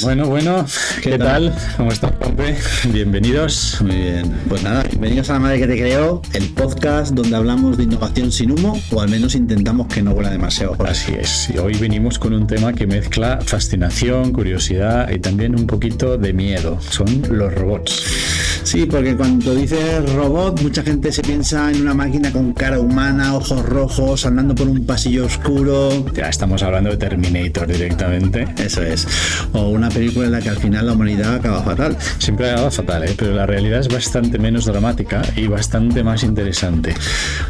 Bueno, ¿qué tal? ¿Cómo estás, Pompe? Bienvenidos. Muy bien. Pues nada, bienvenidos a La Madre que te creó, el podcast donde hablamos de innovación sin humo, o al menos intentamos que no huela demasiado. Así es. Y hoy venimos con un tema que mezcla fascinación, curiosidad y también un poquito de miedo. Son los robots. Sí, porque cuando dices robot, mucha gente se piensa en una máquina con cara humana, ojos rojos, andando por un pasillo oscuro. Ya estamos hablando de Terminator directamente. Eso es. O una película en la que al final la humanidad acaba fatal. Siempre acaba fatal, pero la realidad es bastante menos dramática y bastante más interesante.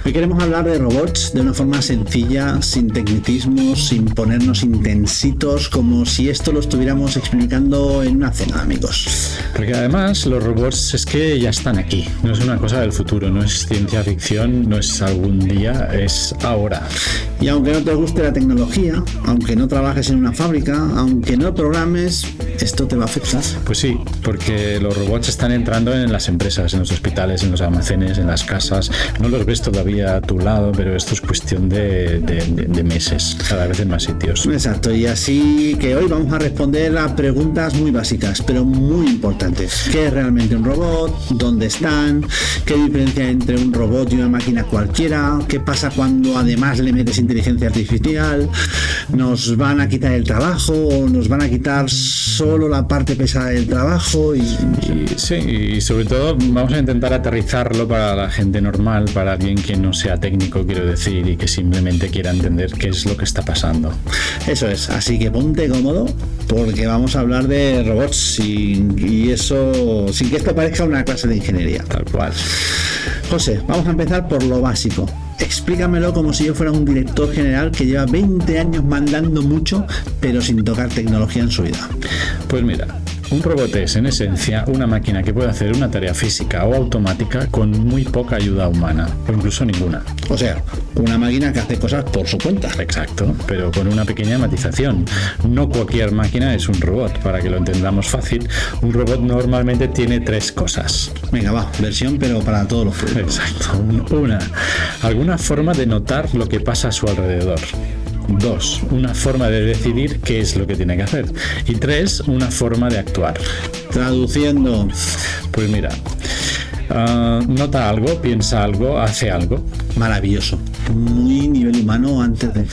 Hoy queremos hablar de robots de una forma sencilla, sin tecnicismos, sin ponernos intensitos, como si esto lo estuviéramos explicando en una cena de amigos. Porque además los robots es que ya están aquí. No es una cosa del futuro, no es ciencia ficción, no es algún día, es ahora. Y aunque no te guste la tecnología, aunque no trabajes en una fábrica, aunque no programes, esto te va a afectar. Pues sí, porque los robots están entrando en las empresas, en los hospitales, en los almacenes, en las casas. No los ves todavía a tu lado, pero esto es cuestión de meses, cada vez en más sitios. Exacto, y así que hoy vamos a responder a preguntas muy básicas, pero muy importantes. ¿Qué es realmente un robot? ¿Dónde están? ¿Qué diferencia hay entre un robot y una máquina cualquiera? ¿Qué pasa cuando además le metes inteligencia artificial? ¿Nos van a quitar el trabajo o nos van a quitar solo la parte pesada del trabajo? Sí, y sobre todo vamos a intentar aterrizarlo para la gente normal, para alguien que no sea técnico, quiero decir, y que simplemente quiera entender qué es lo que está pasando. Eso es, así que ponte cómodo porque vamos a hablar de robots sin que esto parezca una clase de ingeniería. Tal cual. José, vamos a empezar por lo básico. Explícamelo como si yo fuera un director general que lleva 20 años mandando mucho, pero sin tocar tecnología en su vida. Pues mira, un robot es, en esencia, una máquina que puede hacer una tarea física o automática con muy poca ayuda humana, o incluso ninguna. O sea, una máquina que hace cosas por su cuenta. Exacto, pero con una pequeña matización. No cualquier máquina es un robot. Para que lo entendamos fácil, un robot normalmente tiene 3 cosas. Venga, va, versión, pero para todos los públicos. Exacto. Una, alguna forma de notar lo que pasa a su alrededor. 2, una forma de decidir qué es lo que tiene que hacer. Y 3, una forma de actuar. Traduciendo. Pues mira, nota algo, piensa algo, hace algo. Maravilloso. Muy nivel humano antes de...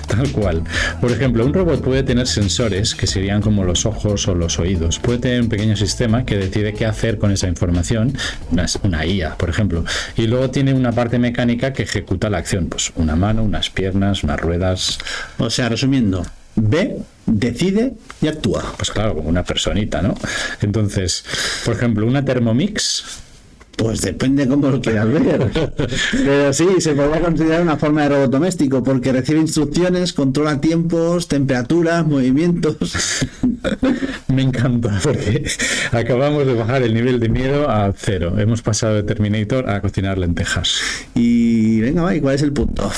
Tal cual. Por ejemplo, un robot puede tener sensores que serían como los ojos o los oídos. Puede tener un pequeño sistema que decide qué hacer con esa información, una IA, por ejemplo. Y luego tiene una parte mecánica que ejecuta la acción, pues una mano, unas piernas, unas ruedas. O sea, resumiendo, ve, decide y actúa. Pues claro, como una personita, ¿no? Entonces, por ejemplo, una Thermomix. Pues depende cómo lo quieras ver. Pero sí, se podría considerar una forma de robot doméstico porque recibe instrucciones, controla tiempos, temperaturas, movimientos. Me encanta porque acabamos de bajar el nivel de miedo a 0. Hemos pasado de Terminator a cocinar lentejas. Y venga, va, ¿y cuál es el punto?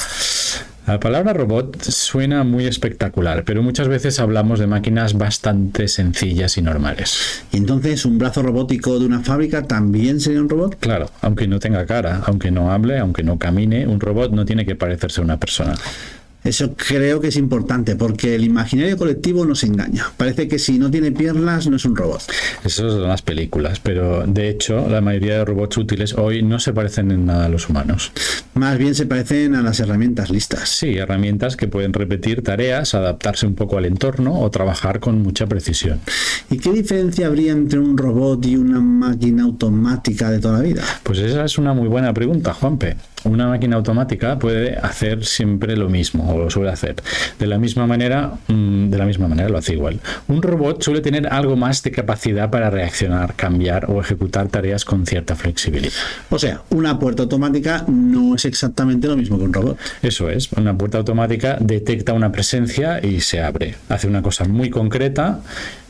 La palabra robot suena muy espectacular, pero muchas veces hablamos de máquinas bastante sencillas y normales. ¿Y entonces un brazo robótico de una fábrica también sería un robot? Claro, aunque no tenga cara, aunque no hable, aunque no camine, un robot no tiene que parecerse a una persona. Eso creo que es importante porque el imaginario colectivo nos engaña. Parece que si no tiene piernas no es un robot. Eso son las películas, pero de hecho la mayoría de robots útiles hoy no se parecen en nada a los humanos. Más bien se parecen a las herramientas listas. Sí, herramientas que pueden repetir tareas, adaptarse un poco al entorno o trabajar con mucha precisión. ¿Y qué diferencia habría entre un robot y una máquina automática de toda la vida? Pues esa es una muy buena pregunta, Juanpe. Una máquina automática puede hacer siempre lo mismo, o lo suele hacer. De la misma manera lo hace igual. Un robot suele tener algo más de capacidad para reaccionar, cambiar o ejecutar tareas con cierta flexibilidad. O sea, una puerta automática no es exactamente lo mismo que un robot. Eso es, una puerta automática detecta una presencia y se abre. Hace una cosa muy concreta,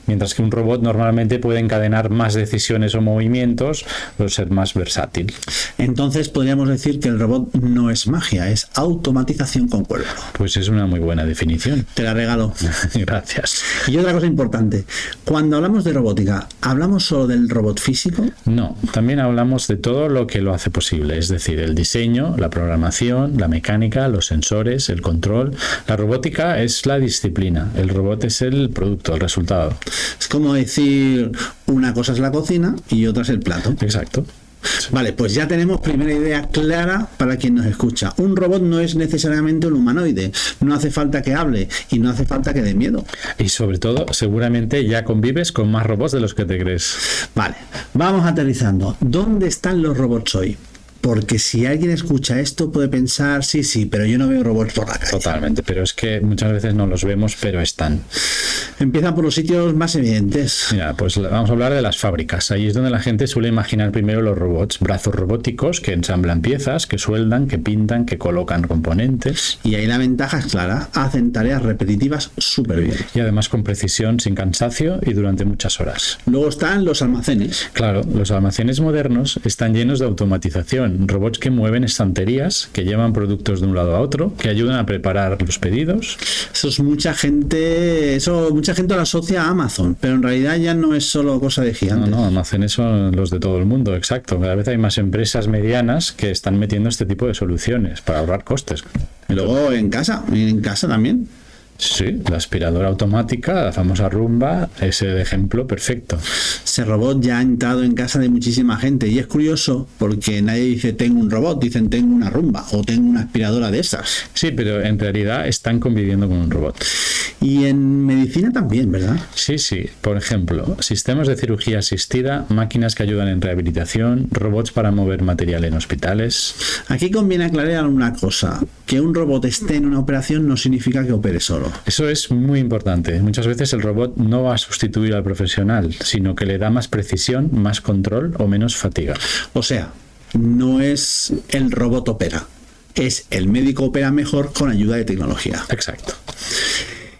mientras que un robot normalmente puede encadenar más decisiones o movimientos o ser más versátil. Entonces podríamos decir que el robot no es magia, es automatización con cuerpo. Pues es una muy buena definición. Te la regalo. Gracias. Y otra cosa importante, cuando hablamos de robótica, ¿hablamos solo del robot físico? No, también hablamos de todo lo que lo hace posible, es decir, el diseño, la programación, la mecánica, los sensores, el control. La robótica es la disciplina, el robot es el producto, el resultado. Es como decir, una cosa es la cocina y otra es el plato. Exacto. Vale, pues ya tenemos primera idea clara para quien nos escucha. Un robot no es necesariamente un humanoide. No hace falta que hable y no hace falta que dé miedo. Y sobre todo, seguramente ya convives con más robots de los que te crees. Vale, vamos aterrizando. ¿Dónde están los robots hoy? Porque si alguien escucha esto puede pensar, sí, pero yo no veo robots por la calle. Totalmente, pero es que muchas veces no los vemos, pero están. Empiezan por los sitios más evidentes. Mira, pues vamos a hablar de las fábricas. Ahí es donde la gente suele imaginar primero los robots, brazos robóticos que ensamblan piezas, que sueldan, que pintan, que colocan componentes. Y ahí la ventaja es clara, hacen tareas repetitivas súper bien. Y además con precisión, sin cansancio y durante muchas horas. Luego están los almacenes. Claro, los almacenes modernos están llenos de automatización. Robots que mueven estanterías, que llevan productos de un lado a otro, que ayudan a preparar los pedidos. Mucha gente lo asocia a Amazon, pero en realidad ya no es solo cosa de gigantes. No, almacenes son los de todo el mundo, exacto. Cada vez hay más empresas medianas que están metiendo este tipo de soluciones para ahorrar costes. Y luego en casa también. Sí, la aspiradora automática, la famosa Roomba, es el ejemplo perfecto. Ese robot ya ha entrado en casa de muchísima gente y es curioso porque nadie dice tengo un robot, dicen tengo una Roomba o tengo una aspiradora de esas. Sí, pero en realidad están conviviendo con un robot. Y en medicina también, ¿verdad? Sí. Por ejemplo, sistemas de cirugía asistida, máquinas que ayudan en rehabilitación, robots para mover material en hospitales. Aquí conviene aclarar una cosa, que un robot esté en una operación no significa que opere solo. Eso es muy importante. Muchas veces el robot no va a sustituir al profesional, sino que le da más precisión, más control o menos fatiga. O sea, no es el robot opera, es el médico opera mejor con ayuda de tecnología. Exacto.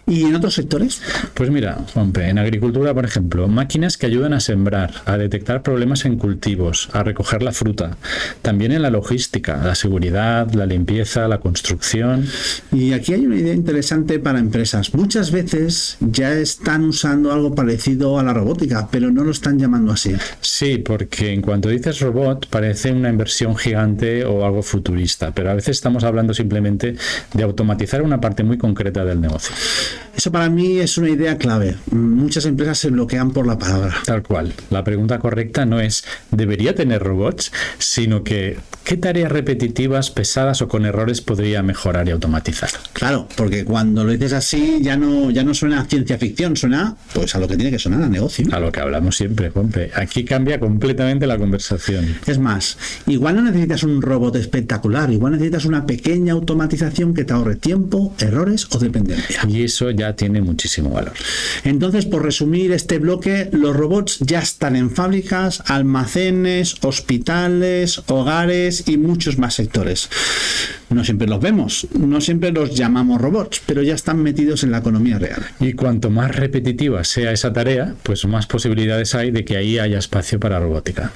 ¿Y en otros sectores? Pues mira, Juanpe, en agricultura, por ejemplo, máquinas que ayudan a sembrar, a detectar problemas en cultivos, a recoger la fruta. También en la logística, la seguridad, la limpieza, la construcción. Y aquí hay una idea interesante para empresas. Muchas veces ya están usando algo parecido a la robótica, pero no lo están llamando así. Sí, porque en cuanto dices robot, parece una inversión gigante o algo futurista, pero a veces estamos hablando simplemente de automatizar una parte muy concreta del negocio. Eso para mí es una idea clave. Muchas empresas se bloquean por la palabra. Tal cual. La pregunta correcta no es ¿debería tener robots? Sino que ¿qué tareas repetitivas, pesadas o con errores podría mejorar y automatizar? Claro, porque cuando lo dices así ya no suena a ciencia ficción, suena pues a lo que tiene que sonar, a negocio. A lo que hablamos siempre, Juanpe. Aquí cambia completamente la conversación. Es más, igual no necesitas un robot espectacular, igual necesitas una pequeña automatización que te ahorre tiempo, errores o dependencia. Y eso ya tiene muchísimo valor. Entonces, por resumir este bloque, los robots ya están en fábricas, almacenes, hospitales, hogares y muchos más sectores. No siempre los vemos, no siempre los llamamos robots, pero ya están metidos en la economía real. Y cuanto más repetitiva sea esa tarea, pues más posibilidades hay de que ahí haya espacio para robótica.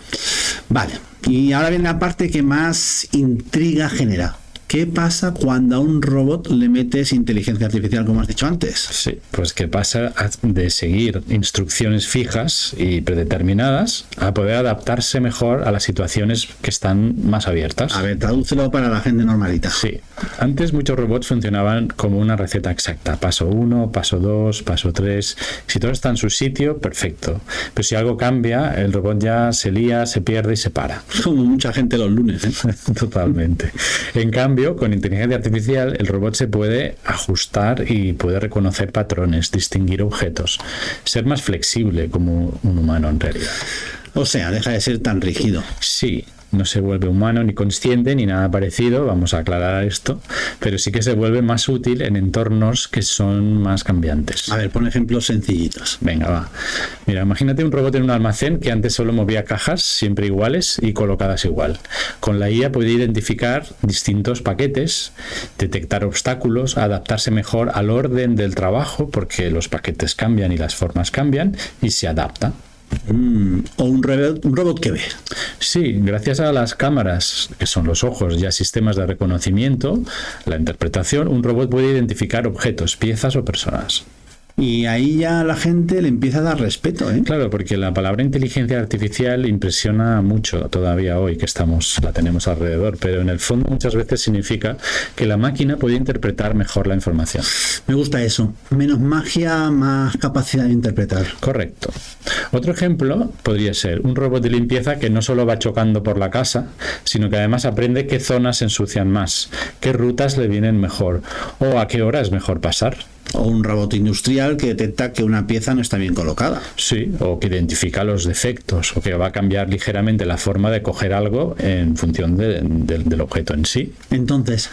Vale, y ahora viene la parte que más intriga genera. ¿Qué pasa cuando a un robot le metes inteligencia artificial, como has dicho antes? Sí, pues que pasa de seguir instrucciones fijas y predeterminadas a poder adaptarse mejor a las situaciones que están más abiertas. A ver, tradúcelo para la gente normalita. Sí, antes muchos robots funcionaban como una receta exacta. Paso 1, paso 2, paso 3. Si todo está en su sitio, perfecto. Pero si algo cambia, el robot ya se lía, se pierde y se para. Como mucha gente los lunes, ¿eh? Totalmente. En cambio, con inteligencia artificial, el robot se puede ajustar y puede reconocer patrones, distinguir objetos, ser más flexible como un humano en realidad. O sea, deja de ser tan rígido. Sí. No se vuelve humano ni consciente ni nada parecido, vamos a aclarar esto, pero sí que se vuelve más útil en entornos que son más cambiantes. A ver, pon ejemplos sencillitos. Venga, va. Mira, imagínate un robot en un almacén que antes solo movía cajas siempre iguales y colocadas igual. Con la IA puede identificar distintos paquetes, detectar obstáculos, adaptarse mejor al orden del trabajo, porque los paquetes cambian y las formas cambian, y se adapta. O un robot que ve. Sí, gracias a las cámaras, que son los ojos, y a sistemas de reconocimiento, la interpretación, un robot puede identificar objetos, piezas o personas. Y ahí ya la gente le empieza a dar respeto, ¿eh? Claro, porque la palabra inteligencia artificial impresiona mucho todavía hoy que la tenemos alrededor, pero en el fondo muchas veces significa que la máquina puede interpretar mejor la información. Me gusta eso. Menos magia, más capacidad de interpretar. Correcto. Otro ejemplo podría ser un robot de limpieza que no solo va chocando por la casa, sino que además aprende qué zonas se ensucian más, qué rutas le vienen mejor o a qué hora es mejor pasar. O un robot industrial que detecta que una pieza no está bien colocada. Sí, o que identifica los defectos, o que va a cambiar ligeramente la forma de coger algo en función del objeto en sí. Entonces,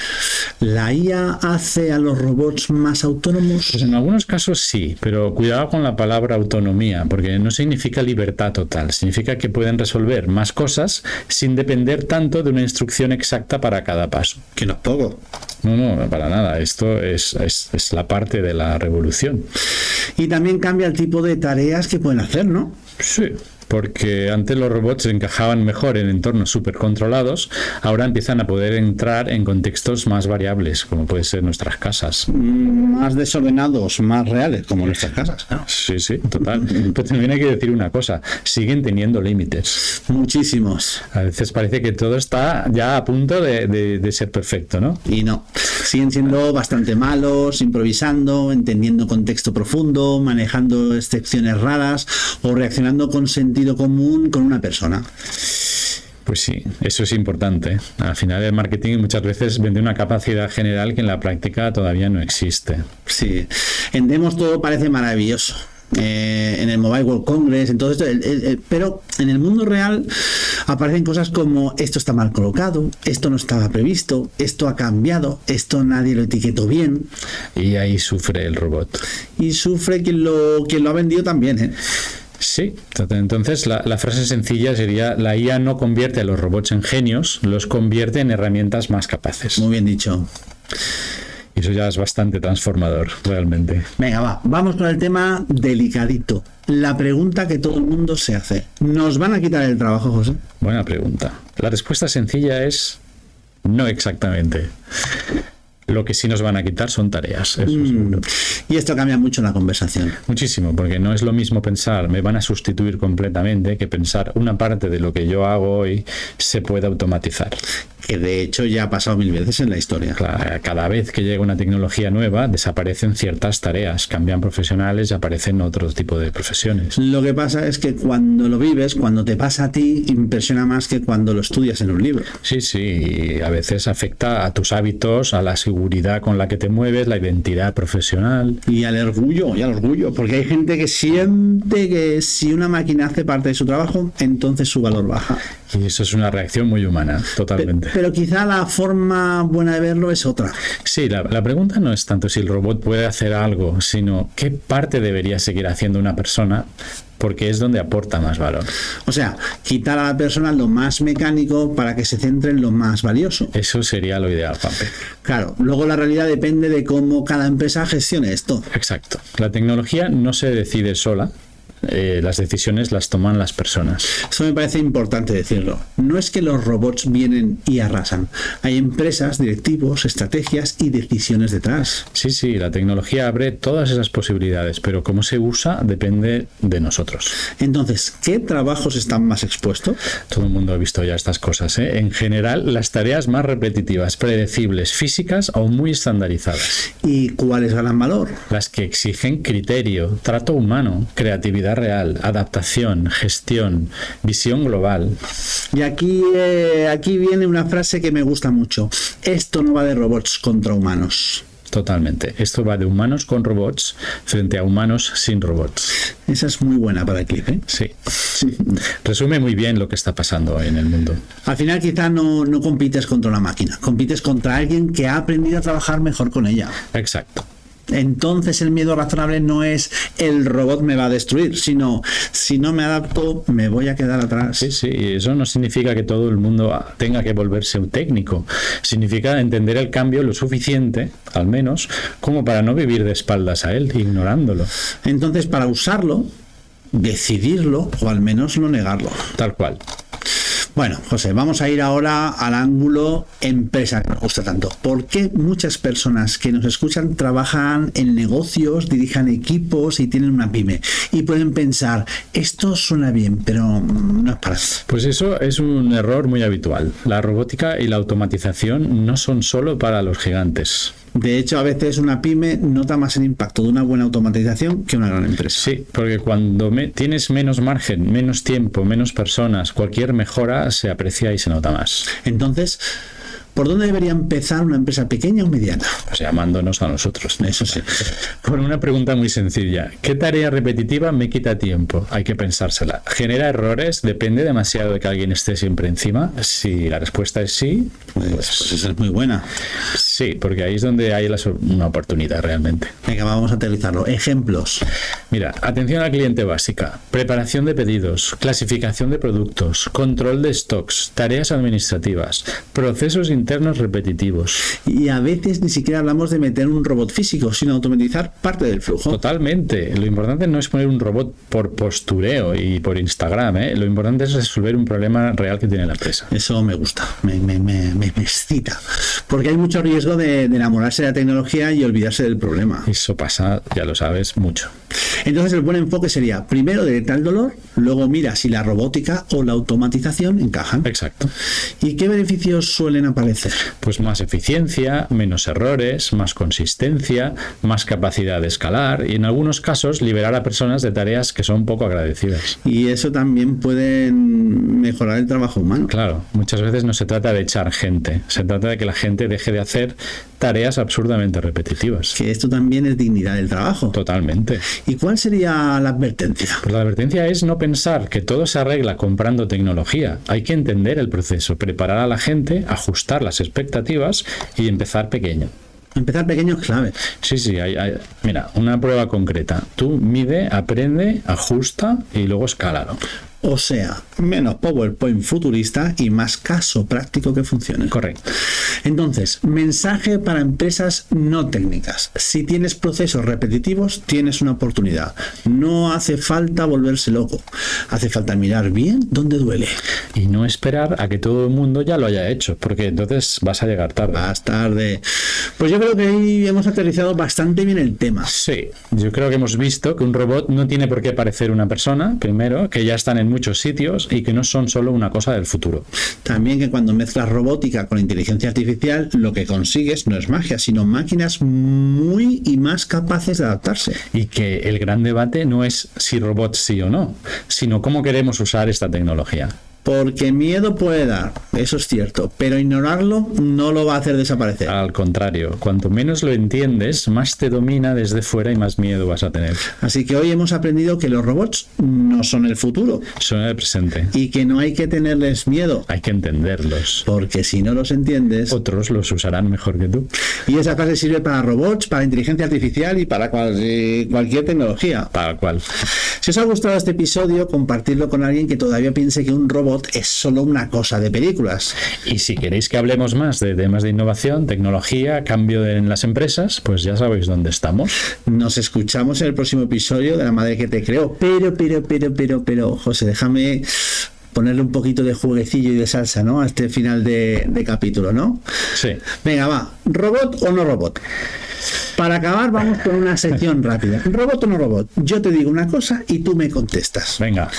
¿la IA hace a los robots más autónomos? Pues en algunos casos sí, pero cuidado con la palabra autonomía, porque no significa libertad total, significa que pueden resolver más cosas sin depender tanto de una instrucción exacta para cada paso. Que no es poco. No, para nada. Esto es la parte de la revolución. Y también cambia el tipo de tareas que pueden hacer, ¿no? Sí, porque antes los robots encajaban mejor en entornos súper controlados, ahora empiezan a poder entrar en contextos más variables, como puede ser nuestras casas. Más desordenados, más reales, como nuestras casas, ¿no? Sí, total. Pero también hay que decir una cosa, siguen teniendo límites. Muchísimos. A veces parece que todo está ya a punto de ser perfecto, ¿no? Y no. Siguen siendo bastante malos, improvisando, entendiendo contexto profundo, manejando excepciones raras o reaccionando con sentido común con una persona. Pues sí, eso es importante. Al final el marketing muchas veces vende una capacidad general que en la práctica todavía no existe. Sí, en demos todo parece maravilloso. En el Mobile World Congress, en todo esto, pero en el mundo real aparecen cosas como esto está mal colocado, esto no estaba previsto, esto ha cambiado, esto nadie lo etiquetó bien. Y ahí sufre el robot. Y sufre quien lo ha vendido también, ¿eh? Sí, entonces la frase sencilla sería: la IA no convierte a los robots en genios, los convierte en herramientas más capaces. Muy bien dicho. Y eso ya es bastante transformador, realmente. Venga, vamos con el tema delicadito. La pregunta que todo el mundo se hace. ¿Nos van a quitar el trabajo, José? Buena pregunta. La respuesta sencilla es no exactamente. Lo que sí nos van a quitar son tareas, eso seguro. Y esto cambia mucho la conversación. Muchísimo, porque no es lo mismo pensar me van a sustituir completamente que pensar una parte de lo que yo hago hoy se puede automatizar. Que de hecho ya ha pasado 1000 veces en la historia. Cada vez que llega una tecnología nueva desaparecen ciertas tareas, cambian profesionales y aparecen otro tipo de profesiones. Lo que pasa es que cuando lo vives, cuando te pasa a ti, impresiona más que cuando lo estudias en un libro. Sí, y a veces afecta a tus hábitos, a la seguridad con la que te mueves, la identidad profesional. Y al orgullo, porque hay gente que siente que si una máquina hace parte de su trabajo, entonces su valor baja. Y eso es una reacción muy humana, totalmente. Pero quizá la forma buena de verlo es otra. Sí, la pregunta no es tanto si el robot puede hacer algo, sino qué parte debería seguir haciendo una persona, porque es donde aporta más valor. O sea, quitar a la persona lo más mecánico para que se centre en lo más valioso. Eso sería lo ideal, Juanpe. Claro, luego la realidad depende de cómo cada empresa gestione esto. Exacto. La tecnología no se decide sola. Las decisiones las toman las personas. Eso me parece importante decirlo. No es que los robots vienen y arrasan. Hay empresas, directivos, estrategias y decisiones detrás. Sí, la tecnología abre todas esas posibilidades, pero cómo se usa depende de nosotros. Entonces, ¿qué trabajos están más expuestos? Todo el mundo ha visto ya estas cosas, ¿eh? En general, las tareas más repetitivas, predecibles, físicas o muy estandarizadas. ¿Y cuáles ganan valor? Las que exigen criterio, trato humano, creatividad real, adaptación, gestión, visión global. Y aquí viene una frase que me gusta mucho. Esto no va de robots contra humanos. Totalmente. Esto va de humanos con robots frente a humanos sin robots. Esa es muy buena para el clip, ¿eh? Sí. Resume muy bien lo que está pasando hoy en el mundo. Al final quizá no compites contra una máquina, compites contra alguien que ha aprendido a trabajar mejor con ella. Exacto. Entonces el miedo razonable no es el robot me va a destruir, sino si no me adapto me voy a quedar atrás. Sí, eso no significa que todo el mundo tenga que volverse un técnico. Significa entender el cambio lo suficiente, al menos, como para no vivir de espaldas a él, ignorándolo. Entonces, para usarlo, decidirlo o al menos no negarlo. Tal cual. Bueno, José, vamos a ir ahora al ángulo empresa que nos gusta tanto. ¿Por qué muchas personas que nos escuchan trabajan en negocios, dirijan equipos y tienen una pyme? Y pueden pensar, esto suena bien, pero no es para mí. Pues eso es un error muy habitual. La robótica y la automatización no son solo para los gigantes. De hecho, a veces una pyme nota más el impacto de una buena automatización que una gran empresa. Sí, porque cuando tienes menos margen, menos tiempo, menos personas, cualquier mejora se aprecia y se nota más. Entonces, ¿por dónde debería empezar una empresa pequeña o mediana? Pues llamándonos a nosotros. Eso sí. Por una pregunta muy sencilla. ¿Qué tarea repetitiva me quita tiempo? Hay que pensársela. ¿Genera errores? ¿Depende demasiado de que alguien esté siempre encima? Si la respuesta es sí, pues esa es muy buena. Sí, porque ahí es donde hay una oportunidad realmente. Venga, vamos a aterrizarlo. Ejemplos. Mira, atención al cliente básica, preparación de pedidos, clasificación de productos, control de stocks, tareas administrativas, procesos internos repetitivos. Y a veces ni siquiera hablamos de meter un robot físico, sino automatizar parte del flujo. Totalmente. Lo importante no es poner un robot por postureo y por Instagram, ¿eh? Lo importante es resolver un problema real que tiene la empresa. Eso me gusta, me excita. Porque hay mucho riesgo de enamorarse de la tecnología y olvidarse del problema. Eso pasa, ya lo sabes, mucho. Entonces el buen enfoque sería, primero detecta el dolor, luego mira si la robótica o la automatización encajan. Exacto. ¿Y qué beneficios suelen aparecer? Pues más eficiencia, menos errores, más consistencia, más capacidad de escalar y en algunos casos liberar a personas de tareas que son poco agradecidas. Y eso también puede mejorar el trabajo humano. Claro, muchas veces no se trata de echar gente, se trata de que la gente deje de hacer tareas absurdamente repetitivas. Que esto también es dignidad del trabajo. Totalmente. ¿Y cuál sería la advertencia? Pues la advertencia es no pensar que todo se arregla comprando tecnología. Hay que entender el proceso, preparar a la gente, ajustar las expectativas y empezar pequeño. Empezar pequeño es clave. Sí, mira, una prueba concreta. Tú mide, aprende, ajusta y luego escálalo. O sea, menos PowerPoint futurista y más caso práctico que funcione. Correcto. Entonces, mensaje para empresas no técnicas. Si tienes procesos repetitivos, tienes una oportunidad. No hace falta volverse loco. Hace falta mirar bien dónde duele. Y no esperar a que todo el mundo ya lo haya hecho, porque entonces vas a llegar tarde. Vas tarde. Pues yo creo que ahí hemos aterrizado bastante bien el tema. Sí, yo creo que hemos visto que un robot no tiene por qué parecer una persona, primero, que ya están en muchos sitios y que no son solo una cosa del futuro. También que cuando mezclas robótica con inteligencia artificial, lo que consigues no es magia, sino máquinas muy y más capaces de adaptarse. Y que el gran debate no es si robots sí o no, sino cómo queremos usar esta tecnología. Porque miedo puede dar, eso es cierto, pero ignorarlo no lo va a hacer desaparecer. Al contrario, cuanto menos lo entiendes, más te domina desde fuera y más miedo vas a tener. Así que hoy hemos aprendido que los robots no son el futuro. Son el presente. Y que no hay que tenerles miedo. Hay que entenderlos. Porque si no los entiendes, otros los usarán mejor que tú. Y esa frase sirve para robots, para inteligencia artificial y para cualquier tecnología. Para cual. Si os ha gustado este episodio, compartirlo con alguien que todavía piense que un robot es solo una cosa de películas. Y si queréis que hablemos más de temas de innovación, tecnología, cambio en las empresas, pues ya sabéis dónde estamos. Nos escuchamos en el próximo episodio de La Madre que te creó. Pero, José, déjame ponerle un poquito de jueguecillo y de salsa, ¿no? A este final de capítulo, ¿no? Sí. Venga, va. ¿Robot o no robot? Para acabar, vamos con una sección rápida. ¿Robot o no robot? Yo te digo una cosa y tú me contestas. Venga.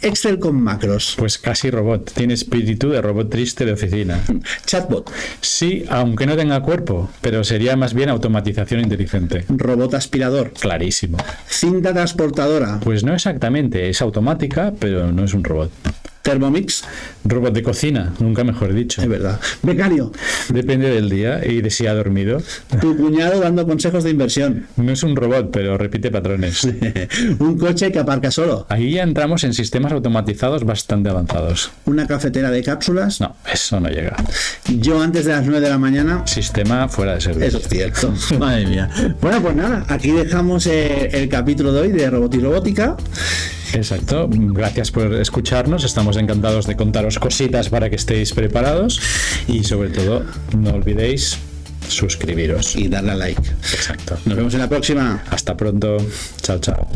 Excel con macros. Pues casi robot. Tiene espíritu de robot triste de oficina. Chatbot. Sí, aunque no tenga cuerpo, pero sería más bien automatización inteligente. Robot aspirador. Clarísimo. Cinta transportadora. Pues no exactamente. Es automática, pero no es un robot. Thermomix. Robot de cocina, nunca mejor dicho. Es verdad. Becario. Depende del día y de si ha dormido. Tu cuñado dando consejos de inversión. No es un robot, pero repite patrones. Un coche que aparca solo. Ahí ya entramos en sistemas automatizados bastante avanzados. Una cafetera de cápsulas. No, eso no llega. Yo antes de las 9 de la mañana. Sistema fuera de servicio. Eso es cierto. Madre mía. Bueno, pues nada, aquí dejamos el capítulo de hoy de Robot y Robótica. Exacto, gracias por escucharnos, estamos encantados de contaros cositas para que estéis preparados y sobre todo no olvidéis suscribiros y darle a like. Exacto. Nos vemos en la próxima. Hasta pronto, chao.